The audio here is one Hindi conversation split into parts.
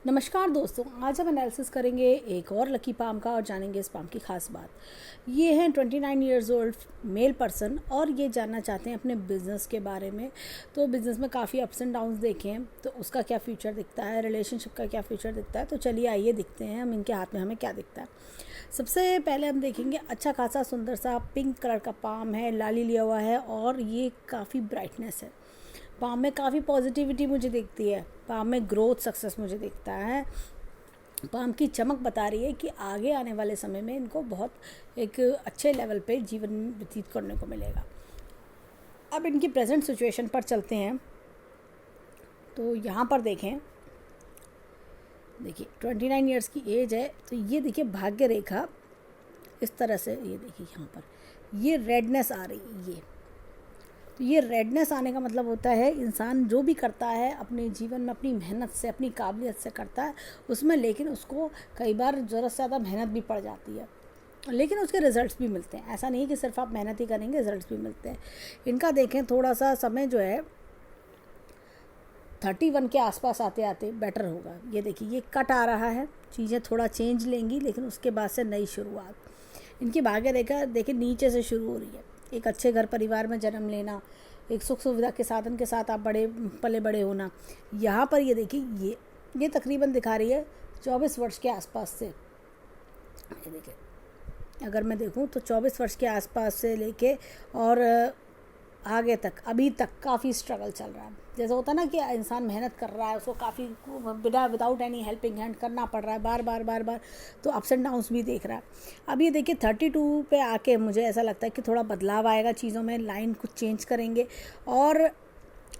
नमस्कार दोस्तों, आज हम एनालिसिस करेंगे एक और लकी पाम का और जानेंगे इस पाम की खास बात। ये हैं 29 ईयर्स ओल्ड मेल पर्सन और ये जानना चाहते हैं अपने बिज़नेस के बारे में। तो बिज़नेस में काफ़ी अप्स एंड डाउन्स देखे हैं, तो उसका क्या फ्यूचर दिखता है, रिलेशनशिप का क्या फ्यूचर दिखता है। तो चलिए आइए दिखते हैं हम इनके हाथ में हमें क्या दिखता है। सबसे पहले हम देखेंगे अच्छा खासा सुंदर सा पिंक कलर का पाम है, लाली लिया हुआ है और ये काफ़ी ब्राइटनेस है। पाम में काफ़ी पॉजिटिविटी मुझे दिखती है, पाम में ग्रोथ सक्सेस मुझे दिखता है। पाम की चमक बता रही है कि आगे आने वाले समय में इनको बहुत एक अच्छे लेवल पे जीवन व्यतीत करने को मिलेगा। अब इनकी प्रेजेंट सिचुएशन पर चलते हैं। तो यहाँ पर देखें, देखिए 29 ईयर्स की एज है। तो ये देखिए भाग्य रेखा इस तरह से, ये देखिए यहाँ पर ये रेडनेस आ रही है। ये रेडनेस आने का मतलब होता है इंसान जो भी करता है अपने जीवन में अपनी मेहनत से, अपनी काबिलियत से करता है उसमें, लेकिन उसको कई बार ज़रूरत से ज़्यादा मेहनत भी पड़ जाती है, लेकिन उसके रिज़ल्ट्स भी मिलते हैं। ऐसा नहीं कि सिर्फ आप मेहनत ही करेंगे, रिज़ल्ट्स भी मिलते हैं। इनका देखें थोड़ा सा समय जो है 31 के आसपास आते आते बेटर होगा। ये देखिए ये कट आ रहा है, चीज़ें थोड़ा चेंज लेंगी, लेकिन उसके बाद से नई शुरुआत। इनकी भाग्य रेखा देखिए नीचे से शुरू हो रही है। एक अच्छे घर परिवार में जन्म लेना, एक सुख सुविधा के साधन के साथ आप पले बड़े होना। यहाँ पर ये देखिए ये तकरीबन दिखा रही है 24 वर्ष के आसपास से। ये देखिए अगर मैं देखूँ तो 24 वर्ष के आसपास से लेके और आगे तक, अभी तक काफ़ी स्ट्रगल चल रहा है। जैसे होता है ना कि इंसान मेहनत कर रहा है, उसको काफ़ी विदाउट एनी हेल्पिंग हैंड करना पड़ रहा है बार बार बार बार, तो अप्स एंड डाउन्स भी देख रहा है। अब ये देखिए 32 पे आके मुझे ऐसा लगता है कि थोड़ा बदलाव आएगा चीज़ों में, लाइन कुछ चेंज करेंगे। और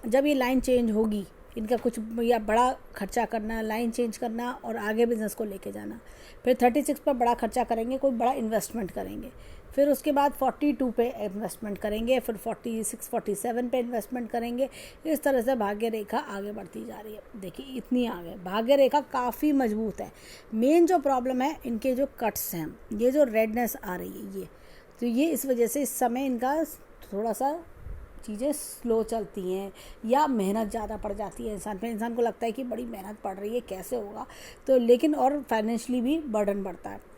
जब ये लाइन चेंज होगी, इनका कुछ या बड़ा खर्चा करना, लाइन चेंज करना और आगे बिजनेस को लेके जाना। फिर 36 पर बड़ा खर्चा करेंगे, कोई बड़ा इन्वेस्टमेंट करेंगे। फिर उसके बाद 42 पे इन्वेस्टमेंट करेंगे, फिर 46 47 पे इन्वेस्टमेंट करेंगे। इस तरह से भाग्य रेखा आगे बढ़ती जा रही है। देखिए इतनी आगे भाग्य रेखा काफ़ी मजबूत है। मेन जो प्रॉब्लम है इनके जो कट्स हैं, ये जो रेडनेस आ रही है, ये तो ये इस वजह से इस समय इनका थोड़ा सा चीज़ें स्लो चलती हैं या मेहनत ज़्यादा पड़ जाती है इंसान पे। इंसान को लगता है कि बड़ी मेहनत पड़ रही है, कैसे होगा, तो लेकिन और फाइनेंशियली भी बर्डन बढ़ता है।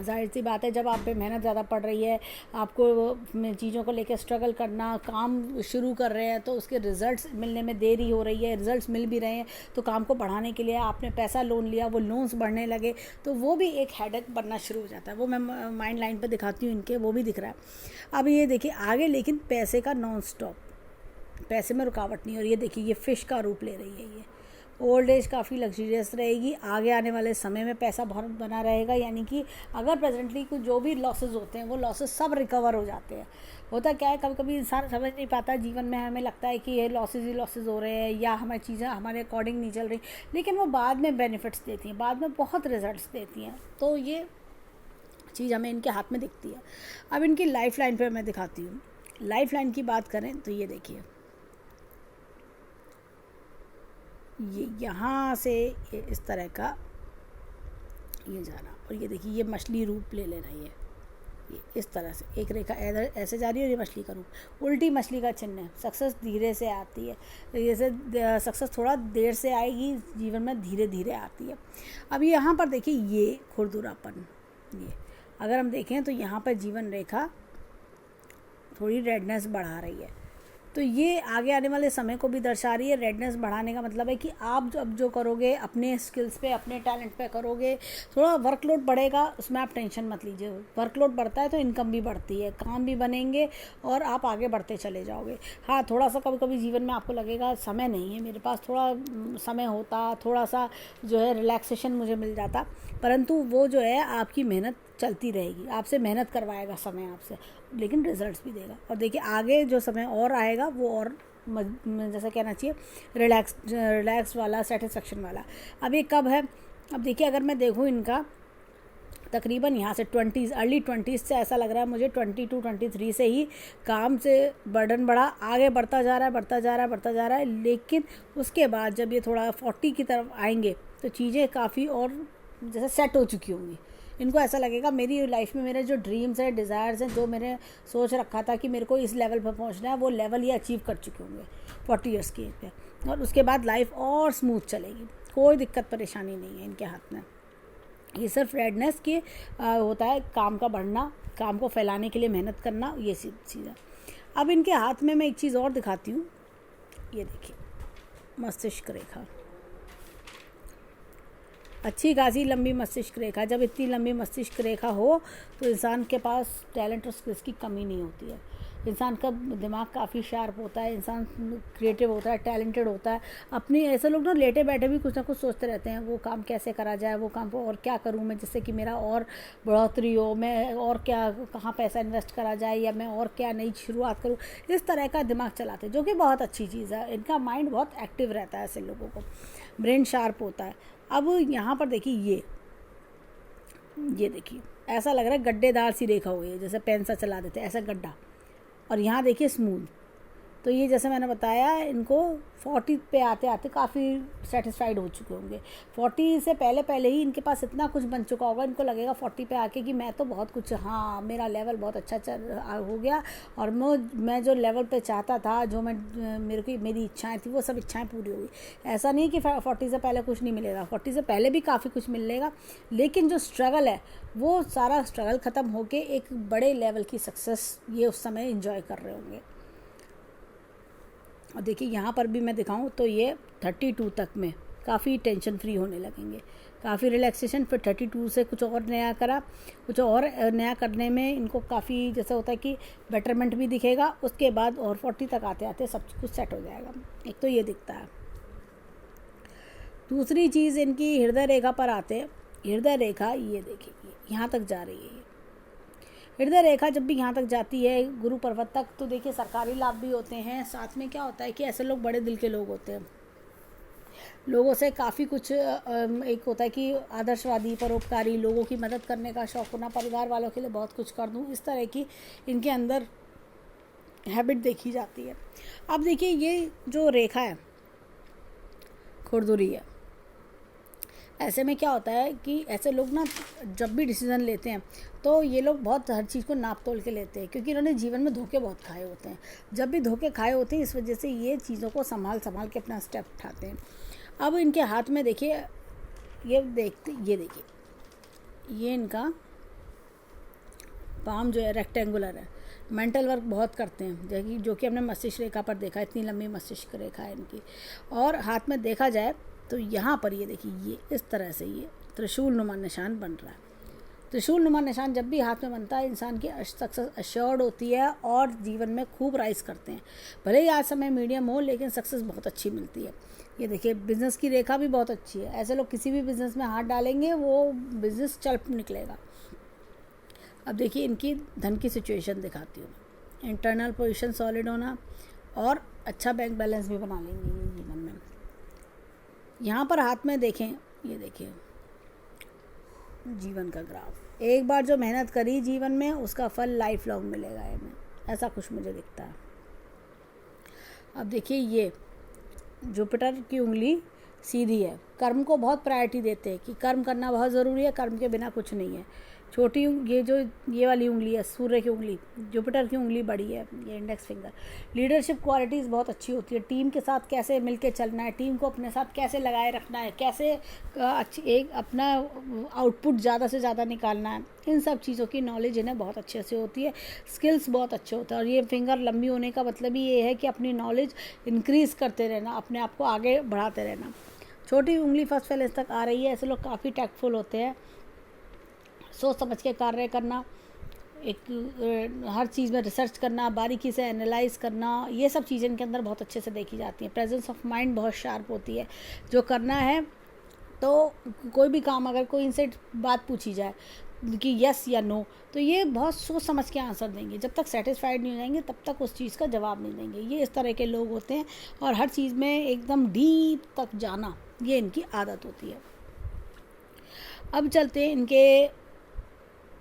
जाहिर सी बात है, जब आप पे मेहनत ज़्यादा पड़ रही है, आपको चीज़ों को लेकर स्ट्रगल करना, काम शुरू कर रहे हैं तो उसके रिज़ल्ट्स मिलने में देरी हो रही है, रिज़ल्ट्स मिल भी रहे हैं तो काम को बढ़ाने के लिए आपने पैसा लोन लिया, वो लोन्स बढ़ने लगे तो वो भी एक हेडेक बनना शुरू हो जाता है। वो मैं माइंड लाइन पर दिखाती हूँ इनके, वो भी दिख रहा है। अब ये देखिए आगे, लेकिन पैसे का नॉन स्टॉप, पैसे में रुकावट नहीं। और ये देखिए ये फ़िश का रूप ले रही है। ये ओल्ड एज काफ़ी लग्जरियस रहेगी, आगे आने वाले समय में पैसा बहुत बना रहेगा। यानी कि अगर प्रेजेंटली कुछ जो भी लॉसेस होते हैं वो लॉसेस सब रिकवर हो जाते हैं। होता क्या है, कभी कभी इंसान समझ नहीं पाता जीवन में, हमें लगता है कि ये लॉसेस ही लॉसेस हो रहे हैं या हमारी चीज़ें हमारे अकॉर्डिंग नहीं चल रही, लेकिन वो बाद में बेनिफिट्स देती हैं, बाद में बहुत रिजल्ट्स देती हैं। तो ये चीज़ हमें इनके हाथ में दिखती है। अब इनकी लाइफ लाइन पर मैं दिखाती हूँ। लाइफ लाइन की बात करें तो ये देखिए, ये यहाँ से ये इस तरह का ये जाना, और ये देखिए ये मछली रूप ले लेना। ये इस तरह से एक रेखा इधर ऐसे जा रही है और ये मछली का रूप, उल्टी मछली का चिन्ह है। सक्सेस धीरे से आती है, जैसे सक्सेस थोड़ा देर से आएगी, जीवन में धीरे धीरे आती है। अब यहाँ पर देखिए ये खुरदुरापन, ये अगर हम देखें तो यहाँ पर जीवन रेखा थोड़ी रेडनेस बढ़ा रही है, तो ये आगे आने वाले समय को भी दर्शा रही है। रेडनेस बढ़ाने का मतलब है कि आप अब जो करोगे अपने स्किल्स पे, अपने टैलेंट पे करोगे, थोड़ा वर्कलोड बढ़ेगा, उसमें आप टेंशन मत लीजिए। वर्कलोड बढ़ता है तो इनकम भी बढ़ती है, काम भी बनेंगे और आप आगे बढ़ते चले जाओगे। हाँ, थोड़ा सा कभी कभी जीवन में आपको लगेगा समय नहीं है मेरे पास, थोड़ा समय होता, थोड़ा सा जो है रिलैक्सेशन मुझे मिल जाता, परंतु वो जो है आपकी मेहनत चलती रहेगी, आपसे मेहनत करवाएगा समय आपसे, लेकिन रिजल्ट्स भी देगा। और देखिए आगे जो समय और आएगा वो और जैसा कहना चाहिए रिलैक्स वाला, सेटिस्फेक्शन वाला। अब ये कब है, अब देखिए अगर मैं देखूँ इनका तकरीबन यहाँ से 20s, अर्ली 20s से ऐसा लग रहा है मुझे 22 23 से ही काम से बर्डन बढ़ा, आगे बढ़ता जा रहा है, बढ़ता जा रहा है, बढ़ता जा रहा है। लेकिन उसके बाद जब ये थोड़ा 40 की तरफ आएंगे तो चीज़ें काफ़ी और जैसे सेट हो चुकी होंगी। इनको ऐसा लगेगा मेरी लाइफ में मेरे जो ड्रीम्स हैं, डिज़ायर्स हैं, जो मैंने सोच रखा था कि मेरे को इस लेवल पर पहुंचना है, वो लेवल ये अचीव कर चुके होंगे 40 ईयर्स की एज पे, और उसके बाद लाइफ और स्मूथ चलेगी। कोई दिक्कत परेशानी नहीं है इनके हाथ में। ये सिर्फ रेडनेस की होता है, काम का बढ़ना, काम को फैलाने के लिए मेहनत करना, ये चीज़ है। अब इनके हाथ में मैं एक चीज़ और दिखाती हूँ, ये देखिए मस्तिष्क रेखा, अच्छी खासी लंबी मस्तिष्क रेखा। जब इतनी लंबी मस्तिष्क रेखा हो तो इंसान के पास टैलेंट और स्किल्स की कमी नहीं होती है। इंसान का दिमाग काफ़ी शार्प होता है, इंसान क्रिएटिव होता है, टैलेंटेड होता है। अपनी ऐसे लोग ना लेटे बैठे भी कुछ ना कुछ सोचते रहते हैं, वो काम कैसे करा जाए, वो काम को और क्या करूँ मैं जिससे कि मेरा और बढ़ोतरी हो, मैं और क्या, कहाँ पैसा इन्वेस्ट करा जाए, या मैं और क्या नई शुरुआत करूँ, इस तरह का दिमाग चलाते हैं, जो कि बहुत अच्छी चीज़ है। इनका माइंड बहुत एक्टिव रहता है, ऐसे लोगों को ब्रेन शार्प होता है। अब यहाँ पर देखिए, ये देखिए ऐसा लग रहा है गड्ढेदार सी रेखा हुई है, जैसे पेन सा चला देते हैं ऐसा गड्ढा, और यहाँ देखिए स्मूथ। तो ये जैसे मैंने बताया, इनको 40 पे आते आते काफ़ी सेटिस्फाइड हो चुके होंगे। 40 से पहले ही इनके पास इतना कुछ बन चुका होगा, इनको लगेगा 40 पे आके कि मैं तो बहुत कुछ, हाँ मेरा लेवल बहुत अच्छा हो गया, और मैं जो लेवल पे चाहता था, जो मेरी इच्छाएं थी, वो सब इच्छाएं पूरी हो गई। ऐसा नहीं कि 40 से पहले कुछ नहीं मिलेगा, 40 से पहले भी काफ़ी कुछ मिलेगा, लेकिन जो स्ट्रगल है वो सारा स्ट्रगल ख़त्म होके एक बड़े लेवल की सक्सेस ये उस समय एंजॉय कर रहे होंगे। और देखिए यहाँ पर भी मैं दिखाऊं तो ये 32 तक में काफ़ी टेंशन फ्री होने लगेंगे, काफ़ी रिलैक्सेशन। फिर 32 से कुछ और नया करा, कुछ और नया करने में इनको काफ़ी जैसा होता है कि बेटरमेंट भी दिखेगा। उसके बाद और 40 तक आते आते सब कुछ सेट हो जाएगा। एक तो ये दिखता है। दूसरी चीज़ इनकी हृदय रेखा पर आते हैं। हृदय रेखा ये देखिए यहाँ तक जा रही है। हृदय रेखा जब भी यहाँ तक जाती है गुरु पर्वत तक, तो देखिए सरकारी लाभ भी होते हैं। साथ में क्या होता है कि ऐसे लोग बड़े दिल के लोग होते हैं, लोगों से काफ़ी कुछ एक होता है कि आदर्शवादी, परोपकारी, लोगों की मदद करने का शौक़ होना, परिवार वालों के लिए बहुत कुछ कर दूँ, इस तरह की इनके अंदर हैबिट देखी जाती है। अब देखिए ये जो रेखा है खुरदुरी है, ऐसे में क्या होता है कि ऐसे लोग ना जब भी डिसीज़न लेते हैं तो ये लोग बहुत हर चीज़ को नाप तोल के लेते हैं, क्योंकि इन्होंने जीवन में धोखे बहुत खाए होते हैं। जब भी धोखे खाए होते हैं, इस वजह से ये चीज़ों को संभाल के अपना स्टेप उठाते हैं। अब इनके हाथ में देखिए, ये देखिए ये इनका पाम जो है रेक्टेंगुलर है। मेंटल वर्क बहुत करते हैं, जो कि हमने मस्तिष्क रेखा पर देखा, इतनी लंबी मस्तिष्क रेखा है इनकी। और हाथ में देखा जाए तो यहाँ पर ये देखिए, ये इस तरह से ये त्रिशूल नुमा निशान बन रहा है। त्रिशूल नुमा निशान जब भी हाथ में बनता है, इंसान की सक्सेस अश्योर्ड होती है और जीवन में खूब राइज करते हैं। भले ही आज समय मीडियम हो, लेकिन सक्सेस बहुत अच्छी मिलती है। ये देखिए बिज़नेस की रेखा भी बहुत अच्छी है। ऐसे लोग किसी भी बिज़नेस में हाथ डालेंगे, वो बिज़नेस चल निकलेगा। अब देखिए इनकी धन की सिचुएशन दिखाती हूँ। इंटरनल पोजीशन सॉलिड होना और अच्छा बैंक बैलेंस भी बना लेंगे ये जीवन में। यहाँ पर हाथ में देखें, ये देखिए जीवन का ग्राफ। एक बार जो मेहनत करी जीवन में, उसका फल लाइफ लॉन्ग मिलेगा इन्हें, ऐसा कुछ मुझे दिखता है। अब देखिए ये जुपिटर की उंगली सीधी है। कर्म को बहुत प्रायोरिटी देते हैं कि कर्म करना बहुत ज़रूरी है, कर्म के बिना कुछ नहीं है। छोटी ये वाली उंगली है, सूर्य की उंगली, जुपिटर की उंगली बड़ी है, ये इंडेक्स फिंगर। लीडरशिप क्वालिटीज़ बहुत अच्छी होती है। टीम के साथ कैसे मिलके चलना है, टीम को अपने साथ कैसे लगाए रखना है, कैसे एक अपना आउटपुट ज़्यादा से ज़्यादा निकालना है, इन सब चीज़ों की नॉलेज इन्हें बहुत अच्छे से होती है। स्किल्स बहुत अच्छे होते हैं। और ये फिंगर लंबी होने का मतलब ही ये है कि अपनी नॉलेज इंक्रीज़ करते रहना, अपने आप को आगे बढ़ाते रहना। छोटी उंगली फर्स्ट फेलेंस तक आ रही है। ऐसे लोग काफ़ी टैक्टफुल होते हैं, सोच समझ के कार्य करना, एक हर चीज़ में रिसर्च करना, बारीकी से एनालाइज करना, ये सब चीज़ें इनके अंदर बहुत अच्छे से देखी जाती हैं। प्रेजेंस ऑफ माइंड बहुत शार्प होती है। जो करना है तो कोई भी काम, अगर कोई इनसे बात पूछी जाए कि यस या नो, तो ये बहुत सोच समझ के आंसर देंगे। जब तक सेटिस्फाइड नहीं हो जाएंगे तब तक उस चीज़ का जवाब नहीं देंगे। ये इस तरह के लोग होते हैं। और हर चीज़ में एकदम डीप तक जाना, ये इनकी आदत होती है। अब चलते हैं इनके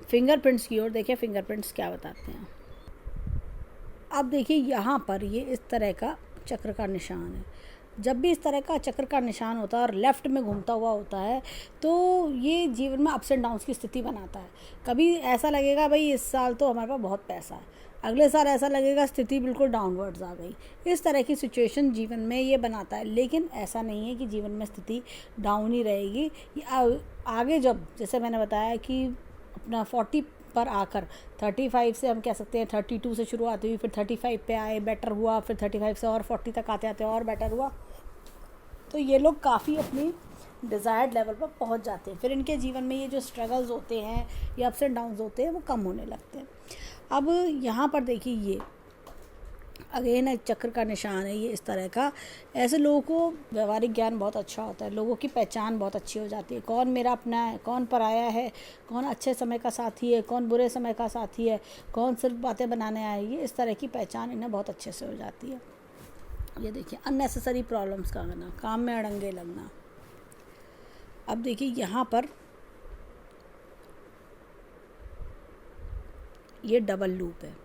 फिंगरप्रिंट्स की ओर। देखिए फिंगरप्रिंट्स क्या बताते हैं। अब देखिए यहाँ पर ये इस तरह का चक्र का निशान है। जब भी इस तरह का चक्र का निशान होता है और लेफ़्ट में घूमता हुआ होता है, तो ये जीवन में अप्स एंड डाउन्स की स्थिति बनाता है। कभी ऐसा लगेगा भाई इस साल तो हमारे पास बहुत पैसा है, अगले साल ऐसा लगेगा स्थिति बिल्कुल डाउनवर्ड्स आ गई। इस तरह की सिचुएशन जीवन में ये बनाता है, लेकिन ऐसा नहीं है कि जीवन में स्थिति डाउन ही रहेगी। आगे जब, जैसे मैंने बताया कि अपना 40 पर आकर 35 से हम कह सकते हैं 32 से शुरुआत हुई, फिर 35 पे आए, बेटर हुआ, फिर 35 से और 40 तक आते आते और बेटर हुआ, तो ये लोग काफ़ी अपनी डिज़ायर्ड लेवल पर पहुंच जाते हैं। फिर इनके जीवन में ये जो स्ट्रगल्स होते हैं, ये अप्स एंड डाउन्स होते हैं, वो कम होने लगते हैं। अब यहाँ पर देखिए, ये अगेन एक चक्र का निशान है ये इस तरह का। ऐसे लोगों को व्यवहारिक ज्ञान बहुत अच्छा होता है, लोगों की पहचान बहुत अच्छी हो जाती है, कौन मेरा अपना है, कौन पराया है, कौन अच्छे समय का साथी है, कौन बुरे समय का साथी है, कौन सिर्फ बातें बनाने आए, ये इस तरह की पहचान इन्हें बहुत अच्छे से हो जाती है। ये देखिए, अननेसेसरी प्रॉब्लम्स का आना, काम में अड़ंगे लगना। अब देखिए यहाँ पर ये डबल लूप है।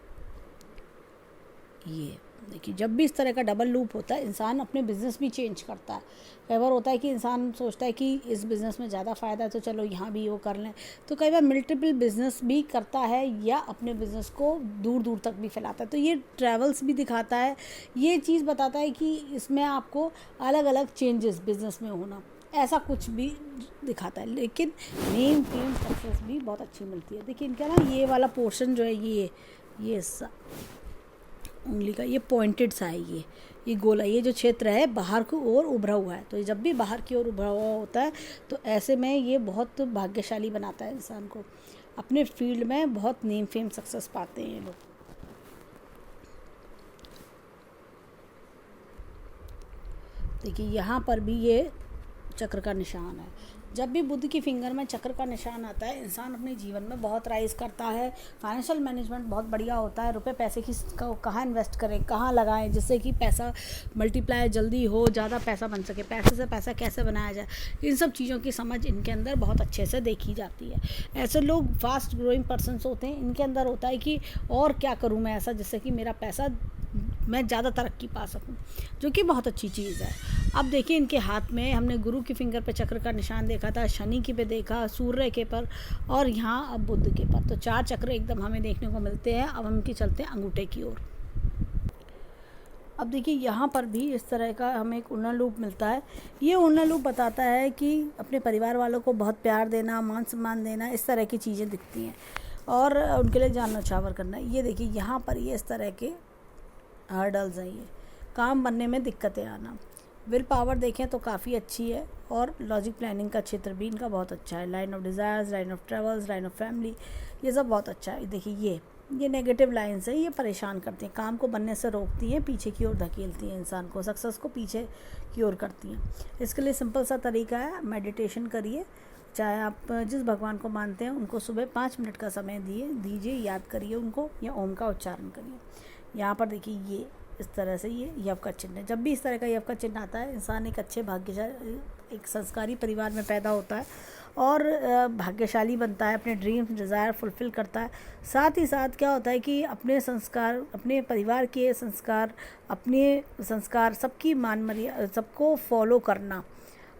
ये देखिए, जब भी इस तरह का डबल लूप होता है, इंसान अपने बिज़नेस भी चेंज करता है। कई बार होता है कि इंसान सोचता है कि इस बिज़नेस में ज़्यादा फ़ायदा है तो चलो यहाँ भी वो कर लें, तो कई बार मल्टीपल बिज़नेस भी करता है या अपने बिज़नेस को दूर दूर तक भी फैलाता है। तो ये ट्रैवल्स भी दिखाता है, ये चीज़ बताता है कि इसमें आपको अलग अलग चेंजेस बिज़नेस में होना, ऐसा कुछ भी दिखाता है। लेकिन नेम फेम सक्सेस भी बहुत अच्छी मिलती है। देखिए इनका ना ये वाला पोर्शन जो है, ये उंगली का ये पॉइंटेड सा है, ये गोला, ये जो क्षेत्र है बाहर की ओर उभरा हुआ है। तो जब भी बाहर की ओर उभरा हुआ होता है तो ऐसे में ये बहुत भाग्यशाली बनाता है इंसान को, अपने फील्ड में बहुत नेम फेम सक्सेस पाते हैं ये लोग। देखिए यहाँ पर भी ये चक्र का निशान है। जब भी बुध की फिंगर में चक्र का निशान आता है, इंसान अपने जीवन में बहुत राइज करता है, फाइनेंशियल मैनेजमेंट बहुत बढ़िया होता है, रुपए पैसे की कहाँ इन्वेस्ट करें, कहाँ लगाएं जिससे कि पैसा मल्टीप्लाई जल्दी हो, ज़्यादा पैसा बन सके, पैसे से पैसा कैसे बनाया जाए, इन सब चीज़ों की समझ इनके अंदर बहुत अच्छे से देखी जाती है। ऐसे लोग फास्ट ग्रोइंग पर्सनस होते हैं, इनके अंदर होता है कि और क्या करूँ मैं ऐसा जिससे कि मेरा पैसा मैं ज़्यादा तरक्की पा सकूं, जो कि बहुत अच्छी चीज़ है। अब देखिए इनके हाथ में हमने गुरु की फिंगर पे चक्र का निशान देखा था, शनि की पे देखा, सूर्य के पर, और यहाँ अब बुध के पर। तो 4 चक्र एकदम हमें देखने को मिलते हैं। अब हम चलते हैं अंगूठे की ओर। अब देखिए यहाँ पर भी इस तरह का हमें एक उड़ना लूप मिलता है। ये उड़ना लूप बताता है कि अपने परिवार वालों को बहुत प्यार देना, मान सम्मान देना, इस तरह की चीज़ें दिखती हैं और उनके लिए जान न्यौछावर करना। ये देखिए यहाँ पर ये इस तरह के हर्डल्स हैं, ये काम बनने में दिक्कतें आना। विल पावर देखें तो काफ़ी अच्छी है और लॉजिक प्लानिंग का क्षेत्र भी इनका बहुत अच्छा है। Line of desires, line of travels, line of family, ये सब बहुत अच्छा है। देखिए ये नेगेटिव लाइन्स है, ये परेशान करती हैं, काम को बनने से रोकती हैं, पीछे की ओर धकेलती हैं, इंसान को सक्सेस को पीछे की ओर करती हैं। इसके लिए सिंपल सा तरीका है, मेडिटेशन करिए। चाहे आप जिस भगवान को मानते हैं उनको सुबह 5 मिनट का समय दीजिए, याद करिए उनको या ओम का उच्चारण करिए। यहाँ पर देखिए ये इस तरह से ये यव का चिन्ह है। जब भी इस तरह का यव का चिन्ह आता है, इंसान एक अच्छे भाग्यशाली, एक संस्कारी परिवार में पैदा होता है और भाग्यशाली बनता है, अपने ड्रीम्स डिज़ायर फुलफ़िल करता है। साथ ही साथ क्या होता है कि अपने संस्कार, अपने परिवार के संस्कार, अपने संस्कार, सबकी मान मर्यादा, सबको फॉलो करना,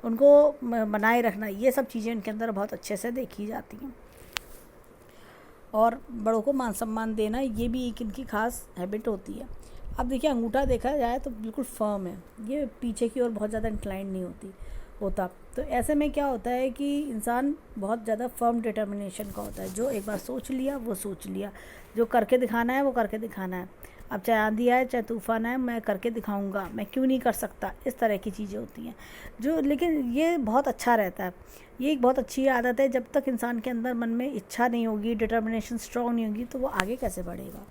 उनको बनाए रखना, ये सब चीज़ें इनके अंदर बहुत अच्छे से देखी जाती हैं। और बड़ों को मान सम्मान देना, ये भी एक इनकी खास हैबिट होती है। अब देखिए अंगूठा देखा जाए तो बिल्कुल फर्म है, ये पीछे की ओर बहुत ज़्यादा इंक्लाइन नहीं होता। तो ऐसे में क्या होता है कि इंसान बहुत ज़्यादा फर्म डिटर्मिनेशन का होता है, जो एक बार सोच लिया वो सोच लिया, जो करके दिखाना है वो करके दिखाना है। अब चाहे आंधी आए चाहे तूफान आए, मैं करके दिखाऊंगा, मैं क्यों नहीं कर सकता, इस तरह की चीज़ें होती हैं जो, लेकिन ये बहुत अच्छा रहता है। ये एक बहुत अच्छी आदत है। जब तक इंसान के अंदर मन में इच्छा नहीं होगी, डिटर्मिनेशन स्ट्रॉन्ग नहीं होगी, तो वो आगे कैसे बढ़ेगा।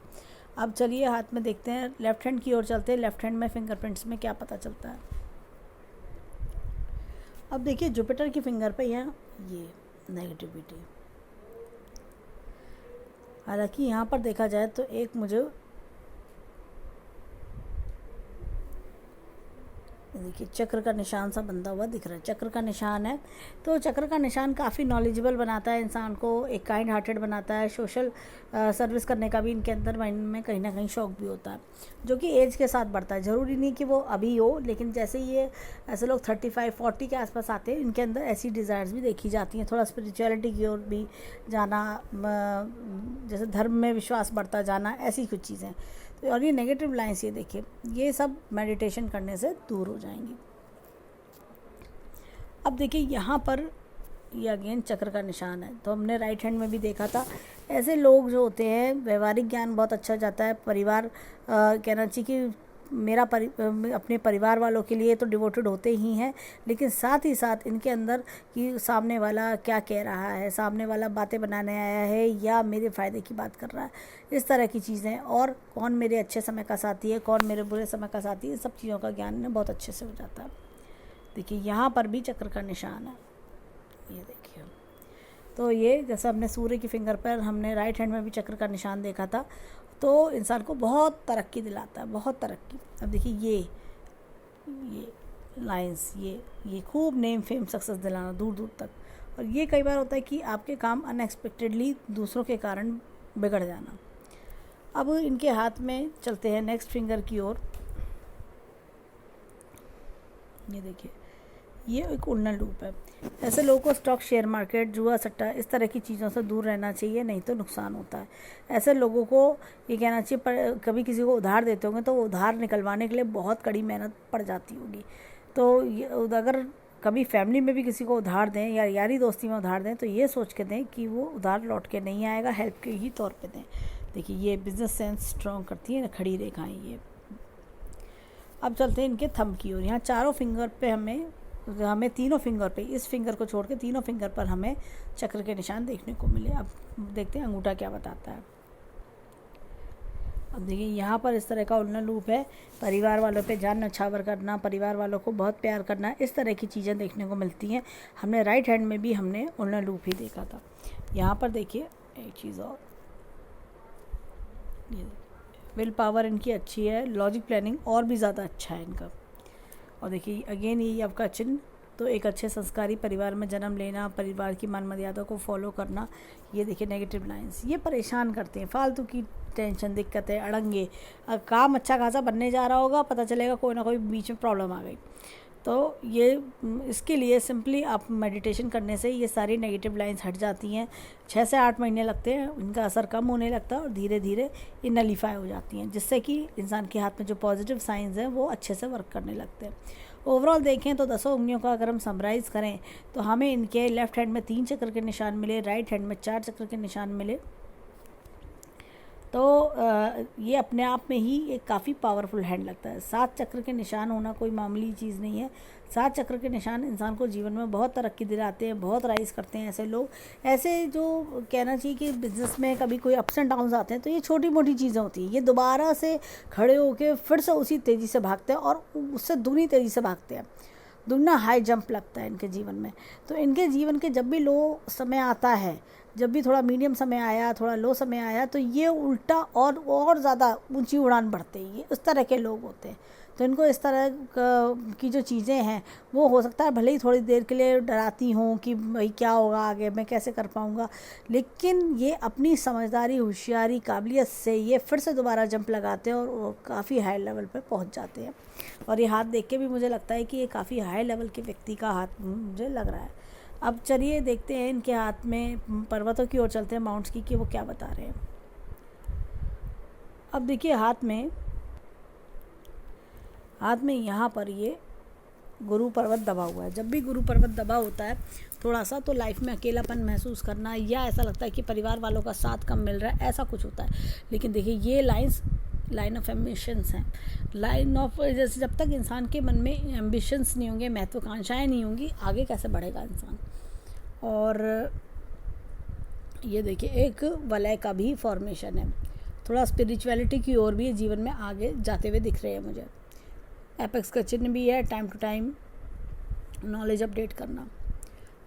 अब चलिए हाथ में देखते हैं, लेफ़्ट हैंड की ओर चलते हैं। लेफ़्ट हैंड में फिंगरप्रिंट्स में क्या पता चलता है। अब देखिए जुपिटर की फिंगर पे यहाँ ये नेगेटिविटी, हालांकि यहाँ पर देखा जाए तो एक मुझे देखिए चक्र का निशान सा बंधा हुआ दिख रहा है, चक्र का निशान है। तो चक्र का निशान काफ़ी नॉलेजेबल बनाता है इंसान को, एक काइंड हार्टेड बनाता है, सोशल सर्विस करने का भी इनके अंदर माइंड में कहीं ना कहीं शौक भी होता है, जो कि एज के साथ बढ़ता है। ज़रूरी नहीं कि वो अभी हो, लेकिन जैसे ये ऐसे लोग 35-40 के आसपास आते हैं, इनके अंदर ऐसी डिज़ायर्स भी देखी जाती हैं। थोड़ा स्पिरिचुअलिटी की ओर भी जाना, जैसे धर्म में विश्वास बढ़ता जाना, ऐसी कुछ चीज़ें। और ये नेगेटिव लाइंस, ये देखिए, ये सब मेडिटेशन करने से दूर हो जाएंगी। अब देखिए यहाँ पर ये अगेन चक्र का निशान है, तो हमने राइट हैंड में भी देखा था। ऐसे लोग जो होते हैं, व्यवहारिक ज्ञान बहुत अच्छा जाता है, परिवार कहना चाहिए कि अपने परिवार वालों के लिए तो डिवोटेड होते ही हैं, लेकिन साथ ही साथ इनके अंदर कि सामने वाला क्या कह रहा है, सामने वाला बातें बनाने आया है या मेरे फ़ायदे की बात कर रहा है, इस तरह की चीज़ें, और कौन मेरे अच्छे समय का साथी है, कौन मेरे बुरे समय का साथी है, सब चीज़ों का ज्ञान बहुत अच्छे से हो जाता है। देखिए यहाँ पर भी चक्र का निशान है, ये देखिए। तो ये जैसे हमने सूर्य की फिंगर पर, हमने राइट हैंड में भी चक्र का निशान देखा था, तो इंसान को बहुत तरक्की दिलाता है, बहुत तरक्की। अब देखिए ये लाइंस, ये खूब नेम फेम सक्सेस दिलाना दूर दूर तक। और ये कई बार होता है कि आपके काम अनएक्सपेक्टेडली दूसरों के कारण बिगड़ जाना। अब इनके हाथ में चलते हैं नेक्स्ट फिंगर की ओर। ये देखिए, ये एक उल्लन लूप है। ऐसे लोगों को स्टॉक, शेयर मार्केट, जुआ सट्टा, इस तरह की चीज़ों से दूर रहना चाहिए, नहीं तो नुकसान होता है। ऐसे लोगों को ये कहना चाहिए, पर कभी किसी को उधार देते होंगे तो वो उधार निकलवाने के लिए बहुत कड़ी मेहनत पड़ जाती होगी। तो अगर कभी फैमिली में भी किसी को उधार दें या यारी दोस्ती में उधार दें, तो ये सोच के दें कि वो उधार लौट के नहीं आएगा, हेल्प के ही तौर पर दें। देखिए ये बिजनेस सेंस स्ट्रॉन्ग करती है, खड़ी रेखाएँ ये। अब चलते हैं इनके थंब की ओर। यहाँ चारों फिंगर पे हमें तीनों फिंगर पे, इस फिंगर को छोड़ के तीनों फिंगर पर हमें चक्र के निशान देखने को मिले। अब देखते हैं अंगूठा क्या बताता है। अब देखिए यहाँ पर इस तरह का उल्लन लूप है, परिवार वालों पे जान न्यौछावर करना, परिवार वालों को बहुत प्यार करना, इस तरह की चीज़ें देखने को मिलती हैं। हमने राइट हैंड में भी हमने उल्लन लूप ही देखा था। यहाँ पर देखिए एक चीज़ और, ये विल पावर इनकी अच्छी है, लॉजिक प्लानिंग और भी ज़्यादा अच्छा है इनका। और देखिए अगेन ये आपका चिन्ह, तो एक अच्छे संस्कारी परिवार में जन्म लेना, परिवार की मान मर्यादा को फॉलो करना। ये देखिए नेगेटिव लाइंस, ये परेशान करते हैं, फालतू की टेंशन, दिक्कतें, अड़ंगे। काम अच्छा खासा बनने जा रहा होगा, पता चलेगा कोई ना कोई बीच में प्रॉब्लम आ गई। तो ये इसके लिए सिंपली आप मेडिटेशन करने से ये सारी नेगेटिव लाइंस हट जाती हैं। 6 से 8 महीने लगते हैं, इनका असर कम होने लगता है और धीरे धीरे ये नलीफाई हो जाती हैं, जिससे कि इंसान के हाथ में जो पॉजिटिव साइंस हैं वो अच्छे से वर्क करने लगते हैं। ओवरऑल देखें तो 10 उंगलियों का अगर हम समराइज़ करें तो हमें इनके लेफ़्ट हैंड में 3 चक्र के निशान मिले, राइट हैंड में 4 चक्र के निशान मिले। तो ये अपने आप में ही एक काफ़ी पावरफुल हैंड लगता है। 7 चक्र के निशान होना कोई मामूली चीज़ नहीं है। 7 चक्र के निशान इंसान को जीवन में बहुत तरक्की दिलाते हैं, बहुत राइज करते हैं। ऐसे लोग, ऐसे जो कहना चाहिए कि बिज़नेस में कभी कोई अप्स एंड डाउन्स आते हैं, तो ये छोटी मोटी चीज़ें होती हैं, ये दोबारा से खड़े होकर फिर से उसी तेज़ी से भागते हैं और उससे दूनी तेज़ी से भागते हैं। दुगना हाई जंप लगता है इनके जीवन में। तो इनके जीवन के जब भी लो समय आता है, जब भी थोड़ा मीडियम समय आया, थोड़ा लो समय आया, तो ये उल्टा और ज़्यादा ऊंची उड़ान बढ़ते हैं। ये उस तरह के लोग होते हैं। तो इनको इस तरह की जो चीज़ें हैं वो हो सकता है भले ही थोड़ी देर के लिए डराती हों कि भाई क्या होगा आगे, मैं कैसे कर पाऊँगा, लेकिन ये अपनी समझदारी, होशियारी, काबिलियत से ये फिर से दोबारा जंप लगाते हैं और काफ़ी हाई लेवल पर पहुँच जाते हैं। और ये हाथ देख के भी मुझे लगता है कि ये काफ़ी हाई लेवल के व्यक्ति का हाथ मुझे लग रहा है। अब चलिए देखते हैं इनके हाथ में, पर्वतों की ओर चलते हैं, माउंट्स की, कि वो क्या बता रहे हैं। अब देखिए हाथ में यहाँ पर ये गुरु पर्वत दबा हुआ है। जब भी गुरु पर्वत दबा होता है थोड़ा सा, तो लाइफ में अकेलापन महसूस करना, या ऐसा लगता है कि परिवार वालों का साथ कम मिल रहा है, ऐसा कुछ होता है। लेकिन देखिए ये लाइन ऑफ एम्बिशंस हैं। लाइन ऑफ, जैसे जब तक इंसान के मन में एम्बिशंस नहीं होंगे, महत्वाकांक्षाएँ नहीं होंगी, आगे कैसे बढ़ेगा इंसान। और ये देखिए एक वलय का भी फॉर्मेशन है, थोड़ा स्पिरिचुअलिटी की ओर भी जीवन में आगे जाते हुए दिख रहे हैं मुझे। एपेक्स का चिन्ह भी है, time to time knowledge update करना।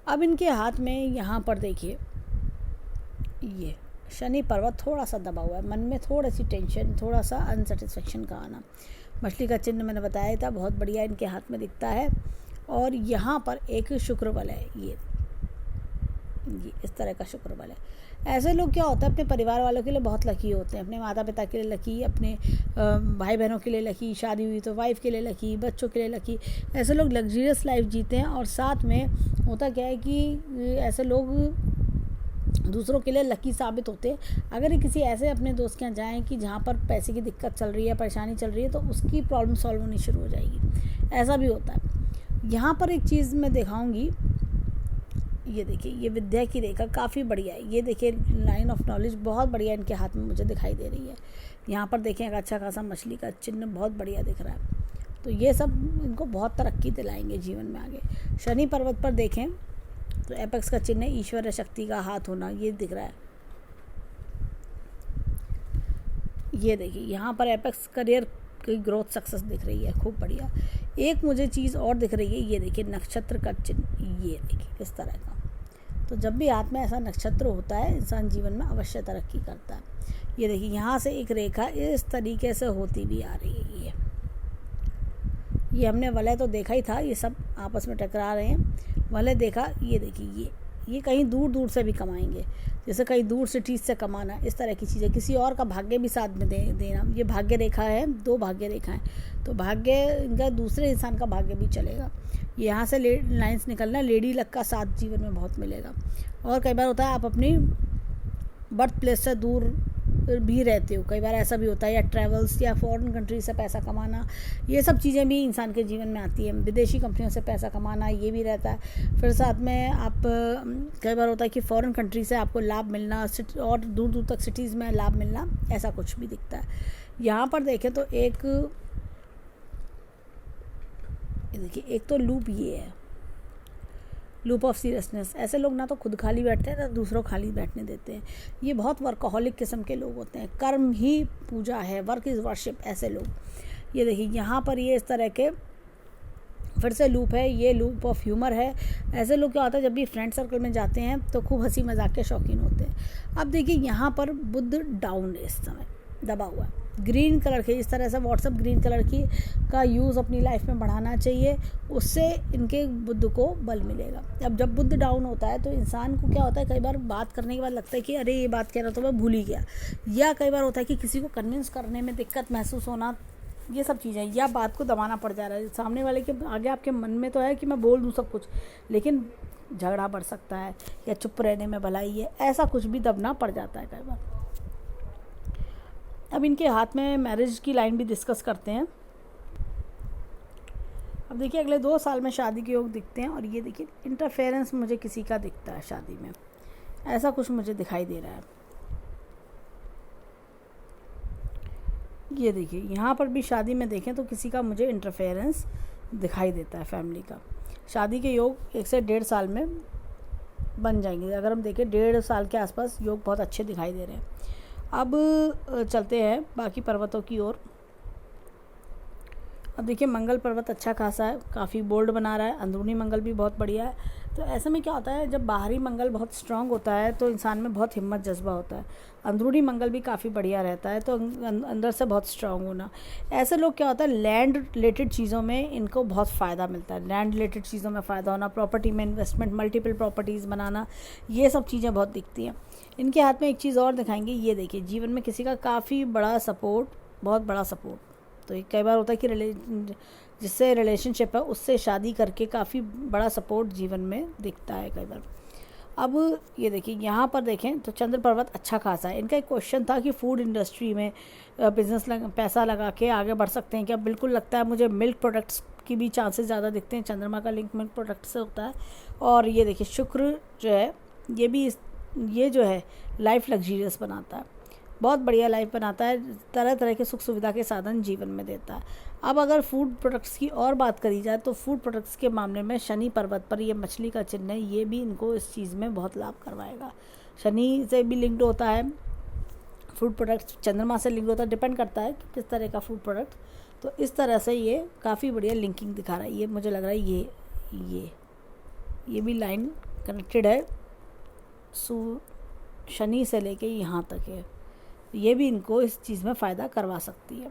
अब इनके हाथ में यहाँ पर देखिए ये शनि पर्वत थोड़ा सा दबा हुआ है, मन में थोड़ी सी टेंशन, थोड़ा सा अनसेटिस्फेक्शन का आना। मछली का चिन्ह मैंने बताया था, बहुत बढ़िया इनके हाथ में दिखता है। और यहाँ पर एक शुक्र बल है, ये इस तरह का शुक्र बल है। ऐसे लोग क्या होता है, अपने परिवार वालों के लिए बहुत लकी होते हैं, अपने माता पिता के लिए लकी, अपने भाई बहनों के लिए लकी, शादी हुई तो वाइफ के लिए लकी, बच्चों के लिए लकी। ऐसे लोग लग्जरियस लाइफ जीते हैं। और साथ में होता क्या है कि ऐसे लोग दूसरों के लिए लकी साबित होते हैं। अगर ये किसी ऐसे अपने दोस्त के यहाँ जाएँ कि जहाँ पर पैसे की दिक्कत चल रही है, परेशानी चल रही है, तो उसकी प्रॉब्लम सॉल्व होनी शुरू हो जाएगी। ऐसा भी होता है। यहाँ पर एक चीज़ मैं दिखाऊंगी, ये देखिए, ये विद्या की रेखा काफ़ी बढ़िया है। ये देखिए लाइन ऑफ नॉलेज बहुत बढ़िया इनके हाथ में मुझे दिखाई दे रही है। यहाँ पर देखें एक अच्छा खासा मछली का चिन्ह बहुत बढ़िया दिख रहा है। तो ये सब इनको बहुत तरक्की दिलाएंगे जीवन में आगे। शनि पर्वत पर देखें तो एपेक्स का चिन्ह ईश्वर शक्ति का हाथ होना, ये दिख रहा है। ये देखिए यहाँ पर एपेक्स करियर की ग्रोथ सक्सेस दिख रही है, खूब बढ़िया। एक मुझे चीज़ और दिख रही है, ये देखिए नक्षत्र का चिन्ह, ये देखिए इस तरह का। तो जब भी हाथ में ऐसा नक्षत्र होता है, इंसान जीवन में अवश्य तरक्की करता है। ये देखिए यहाँ से एक रेखा इस तरीके से होती भी आ रही है। ये हमने वलय तो देखा ही था, ये सब आपस में टकरा रहे हैं। वलय देखा, ये देखिए ये कहीं दूर दूर से भी कमाएंगे, जैसे कहीं दूर सिटीज़ से कमाना, इस तरह की चीज़ें। किसी और का भाग्य भी साथ में देना। ये भाग्य रेखा है, 2 भाग्य रेखा है, तो भाग्य इनका दूसरे इंसान का भाग्य भी चलेगा। यहाँ से लाइंस निकलना, लेडी लक का साथ जीवन में बहुत मिलेगा। और कई बार होता है आप अपनी बर्थ प्लेस से दूर भी रहते हो, कई बार ऐसा भी होता है, या ट्रैवल्स या फॉरेन कंट्री से पैसा कमाना, ये सब चीज़ें भी इंसान के जीवन में आती है। विदेशी कंपनियों से पैसा कमाना, ये भी रहता है। फिर साथ में आप कई बार होता है कि फॉरेन कंट्री से आपको लाभ मिलना, और दूर दूर तक सिटीज़ में लाभ मिलना, ऐसा कुछ भी दिखता है। यहाँ पर देखें तो देखिए एक तो लूप ये है, लूप ऑफ सीरियसनेस। ऐसे लोग ना तो खुद खाली बैठते हैं ना दूसरों खाली बैठने देते हैं। ये बहुत वर्कहोलिक किस्म के लोग होते हैं, कर्म ही पूजा है, वर्क इज़ वर्शिप, ऐसे लोग। ये देखिए यहाँ पर ये इस तरह के फिर से लूप है, ये लूप ऑफ ह्यूमर है। ऐसे लोग क्या होता है, जब भी फ्रेंड सर्कल में जाते हैं तो खूब हंसी मजाक के शौकीन होते हैं। अब देखिए यहाँ पर बुध डाउन है, इस समय दबा हुआ है, ग्रीन कलर के। इस तरह से व्हाट्सअप ग्रीन कलर की का यूज़ अपनी लाइफ में बढ़ाना चाहिए, उससे इनके बुद्ध को बल मिलेगा। अब जब बुद्ध डाउन होता है तो इंसान को क्या होता है, कई बार बात करने के बाद लगता है कि अरे ये बात कह रहा तो मैं भूल ही गया, या कई बार होता है कि किसी को कन्विंस करने में दिक्कत महसूस होना, ये सब चीज़ें, या बात को दबाना पड़ जा रहा है। सामने वाले के आगे आपके मन में तो है कि मैं बोल दूँ सब कुछ, लेकिन झगड़ा बढ़ सकता है, या चुप रहने में भलाई है, ऐसा कुछ भी दबना पड़ जाता है कई बार। अब इनके हाथ में मैरिज की लाइन भी डिस्कस करते हैं। अब देखिए अगले 2 साल में शादी के योग दिखते हैं। और ये देखिए इंटरफेरेंस मुझे किसी का दिखता है शादी में, ऐसा कुछ मुझे दिखाई दे रहा है। ये देखिए यहाँ पर भी शादी में देखें तो किसी का मुझे इंटरफेरेंस दिखाई देता है फैमिली का। शादी के योग 1 से 1.5 साल में बन जाएंगे। अगर हम देखें 1.5 साल के आसपास योग बहुत अच्छे दिखाई दे रहे हैं। अब चलते हैं बाकी पर्वतों की ओर। अब देखिए मंगल पर्वत अच्छा खासा है, काफ़ी बोल्ड बना रहा है, अंदरूनी मंगल भी बहुत बढ़िया है। तो ऐसे में क्या होता है, जब बाहरी मंगल बहुत स्ट्रांग होता है तो इंसान में बहुत हिम्मत जज्बा होता है, अंदरूनी मंगल भी काफ़ी बढ़िया रहता है, तो अंदर से बहुत स्ट्रांग होना। ऐसे लोग क्या होता है, लैंड रिलेटेड चीज़ों में इनको बहुत फ़ायदा मिलता है, लैंड रिलेटेड चीज़ों में फ़ायदा होना, प्रॉपर्टी में इन्वेस्टमेंट, मल्टीपल प्रॉपर्टीज़ बनाना, ये सब चीज़ें बहुत दिखती हैं। इनके हाथ में एक चीज़ और दिखाएंगे, ये देखिए जीवन में किसी का काफ़ी बड़ा सपोर्ट, बहुत बड़ा सपोर्ट। तो ये कई बार होता है कि जिससे रिलेशनशिप है उससे शादी करके काफ़ी बड़ा सपोर्ट जीवन में दिखता है कई बार। अब ये देखिए यहाँ पर देखें तो चंद्र पर्वत अच्छा खासा है। इनका एक क्वेश्चन था कि फूड इंडस्ट्री में बिजनेस पैसा लगा के आगे बढ़ सकते हैं क्या। बिल्कुल लगता है मुझे मिल्क प्रोडक्ट्स की भी चांसेस ज़्यादा दिखते हैं, चंद्रमा का लिंक मिल्क प्रोडक्ट से होता है। और ये देखिए शुक्र जो है ये जो है लाइफ लग्जरियस बनाता है, बहुत बढ़िया लाइफ बनाता है, तरह तरह के सुख सुविधा के साधन जीवन में देता है। अब अगर फूड प्रोडक्ट्स की और बात करी जाए तो फूड प्रोडक्ट्स के मामले में शनि पर्वत पर ये मछली का चिन्ह है, ये भी इनको इस चीज़ में बहुत लाभ करवाएगा। शनि से भी लिंक्ड होता है फूड प्रोडक्ट्स, चंद्रमा से लिंक्ड होता है, डिपेंड करता है कि किस तरह का फूड प्रोडक्ट। तो इस तरह से ये काफ़ी बढ़िया लिंकिंग दिखा रहा है। ये मुझे लग रहा है ये भी लाइन कनेक्टेड है, शनि से लेके यहाँ तक है, ये भी इनको इस चीज़ में फ़ायदा करवा सकती है।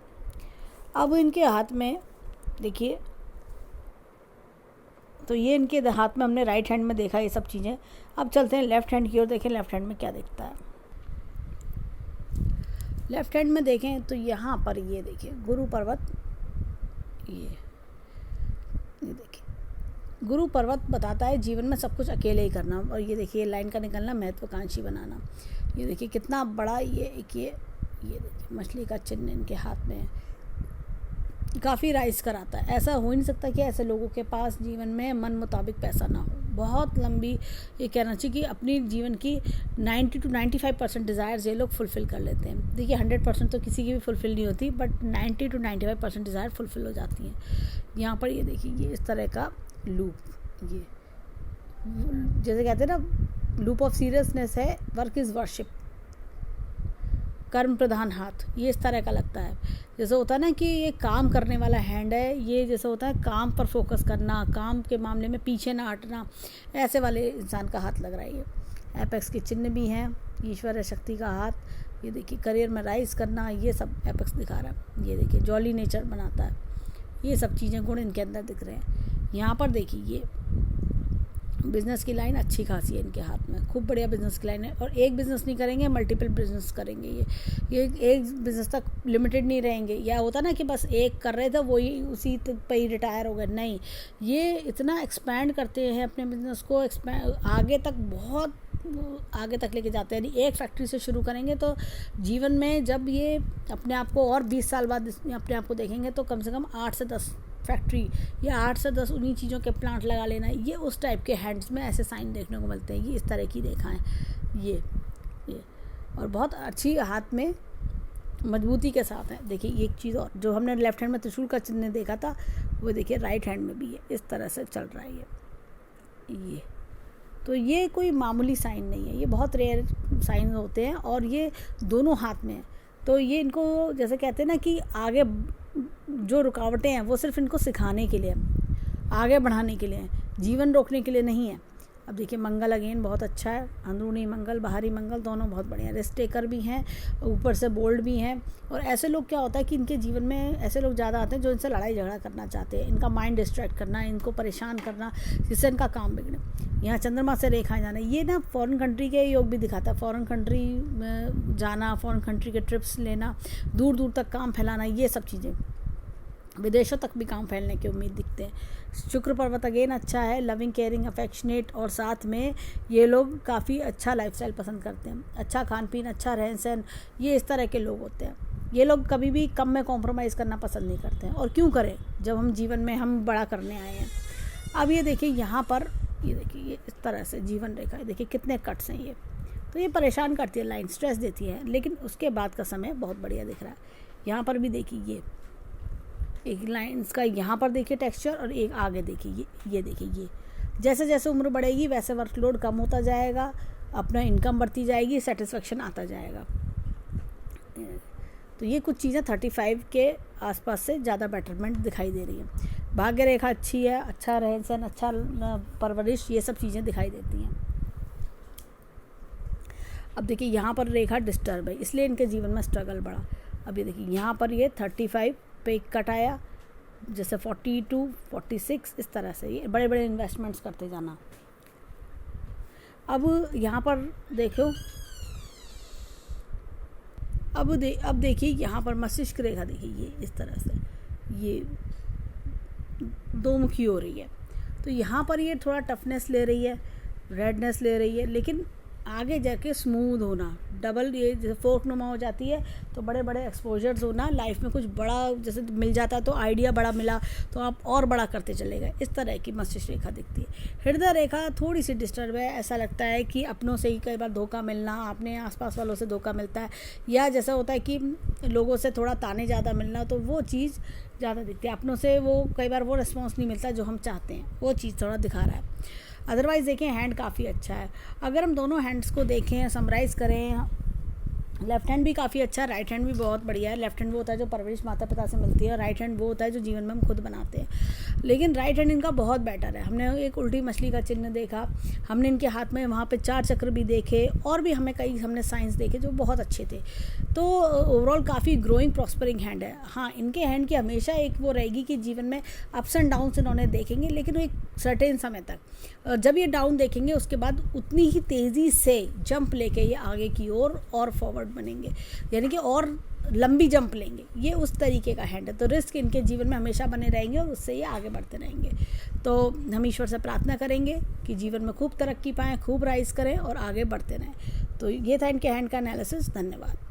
अब इनके हाथ में देखिए, तो ये इनके हाथ में हमने राइट हैंड में देखा ये सब चीज़ें। अब चलते हैं लेफ़्ट हैंड की ओर, देखें लेफ़्ट हैंड में क्या दिखता है। लेफ़्ट हैंड में देखें तो यहाँ पर ये देखिए गुरु पर्वत, ये देखिए गुरु पर्वत बताता है जीवन में सब कुछ अकेले ही करना। और ये देखिए लाइन का निकलना, महत्वाकांक्षी बनाना। ये देखिए कितना बड़ा ये देखिए मछली का चिन्ह इनके हाथ में है, काफ़ी राइज कराता है। ऐसा हो ही नहीं सकता कि ऐसे लोगों के पास जीवन में मन मुताबिक पैसा ना हो। बहुत लंबी, ये कहना चाहिए कि अपनी जीवन की 90 to 95% डिज़ायर्स ये लोग फुलफ़िल कर लेते हैं। देखिए 100% तो किसी की भी फुलफ़िल नहीं होती, बट 90 to 95% डिज़ायर फुलफ़िल हो जाती हैं। यहाँ पर ये देखिए ये इस तरह का लूप, ये जैसे कहते हैं ना लूप ऑफ सीरियसनेस है, वर्क इज़ वर्शिप, कर्म प्रधान हाथ, ये इस तरह का लगता है। जैसे होता है ना कि ये काम करने वाला हैंड है, ये जैसे होता है काम पर फोकस करना, काम के मामले में पीछे ना हटना, ऐसे वाले इंसान का हाथ लग रहा है। ये एपेक्स के चिन्ह भी हैं, ईश्वर शक्ति का हाथ। ये देखिए करियर में राइज करना, ये सब एपेक्स दिखा रहा है। ये देखिए जॉली नेचर बनाता है, ये सब चीज़ें गुण इनके अंदर दिख रहे हैं। यहाँ पर देखिए ये बिज़नेस की लाइन अच्छी खासी है इनके हाथ में, खूब बढ़िया बिज़नेस की लाइन है। और एक बिज़नेस नहीं करेंगे, मल्टीपल बिज़नेस करेंगे। ये एक बिज़नेस तक लिमिटेड नहीं रहेंगे। या होता ना कि बस एक कर रहे थे वही उसी पे ही रिटायर हो गए, नहीं, ये इतना एक्सपैंड करते हैं अपने बिज़नेस को, आगे तक, बहुत आगे तक लेके जाते हैं। एक फैक्ट्री से शुरू करेंगे तो जीवन में जब ये अपने आप को और 20 साल बाद अपने आप को देखेंगे तो कम से कम 8 से 10 फैक्ट्री या 8 से 10 उन्हीं चीज़ों के प्लांट लगा लेना। ये उस टाइप के हैंड्स में ऐसे साइन देखने को मिलते हैं। ये इस तरह की रेखाएं, ये और बहुत अच्छी हाथ में मजबूती के साथ है। देखिए एक चीज़ और, जो हमने लेफ्ट हैंड में त्रिशूल का चिन्ह देखा था, वो देखिए राइट हैंड में भी है, इस तरह से चल रहा है ये। तो ये कोई मामूली साइन नहीं है, ये बहुत रेयर साइन होते हैं और ये दोनों हाथ में है। तो ये इनको जैसे कहते हैं ना कि आगे जो रुकावटें हैं वो सिर्फ इनको सिखाने के लिए, आगे बढ़ाने के लिए, जीवन रोकने के लिए नहीं है। अब देखिए मंगल अगेन बहुत अच्छा है, अंदरूनी मंगल, बाहरी मंगल, दोनों बहुत बढ़िया। रिस्क टेकर भी हैं, ऊपर से बोल्ड भी हैं। और ऐसे लोग क्या होता है कि इनके जीवन में ऐसे लोग ज़्यादा आते हैं जो इनसे लड़ाई झगड़ा करना चाहते हैं, इनका माइंड डिस्ट्रैक्ट करना, इनको परेशान करना, जिससे इनका काम बिगड़े। यहाँ चंद्रमा से रेखाएं जाना, ये ना फॉरेन कंट्री के योग भी दिखाता है। फॉरेन कंट्री में जाना, फॉरेन कंट्री के ट्रिप्स लेना, दूर दूर तक काम फैलाना, ये सब चीज़ें, विदेशों तक भी काम फैलने की उम्मीद दिखते हैं। शुक्र पर्वत अगेन अच्छा है, लविंग, केयरिंग, अफेक्शनेट, और साथ में ये लोग काफ़ी अच्छा लाइफस्टाइल पसंद करते हैं, अच्छा खान पीन, अच्छा रहन सहन, ये इस तरह के लोग होते हैं। ये लोग कभी भी कम में कॉम्प्रोमाइज़ करना पसंद नहीं करते हैं, और क्यों करें जब हम जीवन में हम बड़ा करने आए हैं। अब ये देखिए यहाँ पर, ये देखिए ये इस तरह से जीवन रेखा है, देखिए कितने कट्स हैं ये। तो ये परेशान करती है लाइन, स्ट्रेस देती है, लेकिन उसके बाद का समय बहुत बढ़िया दिख रहा है। यहाँ पर भी देखिए ये एक लाइन्स का, यहाँ पर देखिए टेक्सचर, और एक आगे देखिए ये देखिए ये जैसे जैसे उम्र बढ़ेगी वैसे वर्कलोड कम होता जाएगा, अपना इनकम बढ़ती जाएगी, सेटिस्फेक्शन आता जाएगा। तो ये कुछ चीज़ें 35 के आसपास से ज़्यादा बेटरमेंट दिखाई दे रही है। भाग्य रेखा अच्छी है, अच्छा रहन सहन, अच्छा परवरिश, ये सब चीज़ें दिखाई देती हैं। अब देखिए यहाँ पर रेखा डिस्टर्ब है, इसलिए इनके जीवन में स्ट्रगल बढ़ा। अब ये देखिए यहाँ पर ये 35 पे कट आया, जैसे 42, 46, इस तरह से ये बड़े बड़े इन्वेस्टमेंट्स करते जाना। अब यहाँ पर देखो, अब देखिए यहाँ पर मस्तिष्क रेखा देखिए ये इस तरह से ये दो मुखी हो रही है। तो यहाँ पर ये थोड़ा टफनेस ले रही है, रेडनेस ले रही है, लेकिन आगे जाके स्मूथ होना, डबल ये जैसे फोर्क नुमा हो जाती है, तो बड़े बड़े एक्सपोजर्स होना, लाइफ में कुछ बड़ा जैसे मिल जाता है तो आइडिया बड़ा मिला तो आप और बड़ा करते चले गए, इस तरह की मस्तिष्क रेखा दिखती है। हृदय रेखा थोड़ी सी डिस्टर्ब है, ऐसा लगता है कि अपनों से ही कई बार धोखा मिलना, अपने आसपास वालों से धोखा मिलता है, या जैसा होता है कि लोगों से थोड़ा ताने ज़्यादा मिलना, तो वो चीज़ ज़्यादा दिखती है। अपनों से वो कई बार वो रिस्पॉन्स नहीं मिलता जो हम चाहते हैं, वो चीज़ थोड़ा दिखा रहा है। अदरवाइज़ देखें हैंड काफ़ी अच्छा है। अगर हम दोनों हैंड्स को देखें, समराइज़ करें, लेफ्ट हैंड भी काफ़ी अच्छा है, राइट हैंड भी बहुत बढ़िया है। लेफ्ट हैंड वो होता है जो परवरिश माता पिता से मिलती है, और राइट हैंड वो होता है जो जीवन में हम खुद बनाते हैं। लेकिन राइट हैंड इनका बहुत बेटर है। हमने एक उल्टी मछली का चिन्ह देखा, हमने इनके हाथ में वहाँ पे 4 चक्र भी देखे, और भी हमें कई हमने साइंस देखे जो बहुत अच्छे थे। तो ओवरऑल काफ़ी ग्रोइंग प्रॉस्परिंग हैंड है। हाँ, इनके हैंड की हमेशा एक वो रहेगी कि जीवन में अप्स एंड डाउन्स इन्होंने देखेंगे, लेकिन वो एक सर्टेन समय तक, जब ये डाउन देखेंगे उसके बाद उतनी ही तेज़ी से जंप लेके ये आगे की ओर और फॉरवर्ड बनेंगे, यानी कि और लंबी जंप लेंगे। ये उस तरीके का हैंड है। तो रिस्क इनके जीवन में हमेशा बने रहेंगे और उससे ये आगे बढ़ते रहेंगे। तो हम ईश्वर से प्रार्थना करेंगे कि जीवन में खूब तरक्की पाएँ, खूब राइज करें और आगे बढ़ते रहें। तो ये था इनके हैंड का एनालिसिस। धन्यवाद।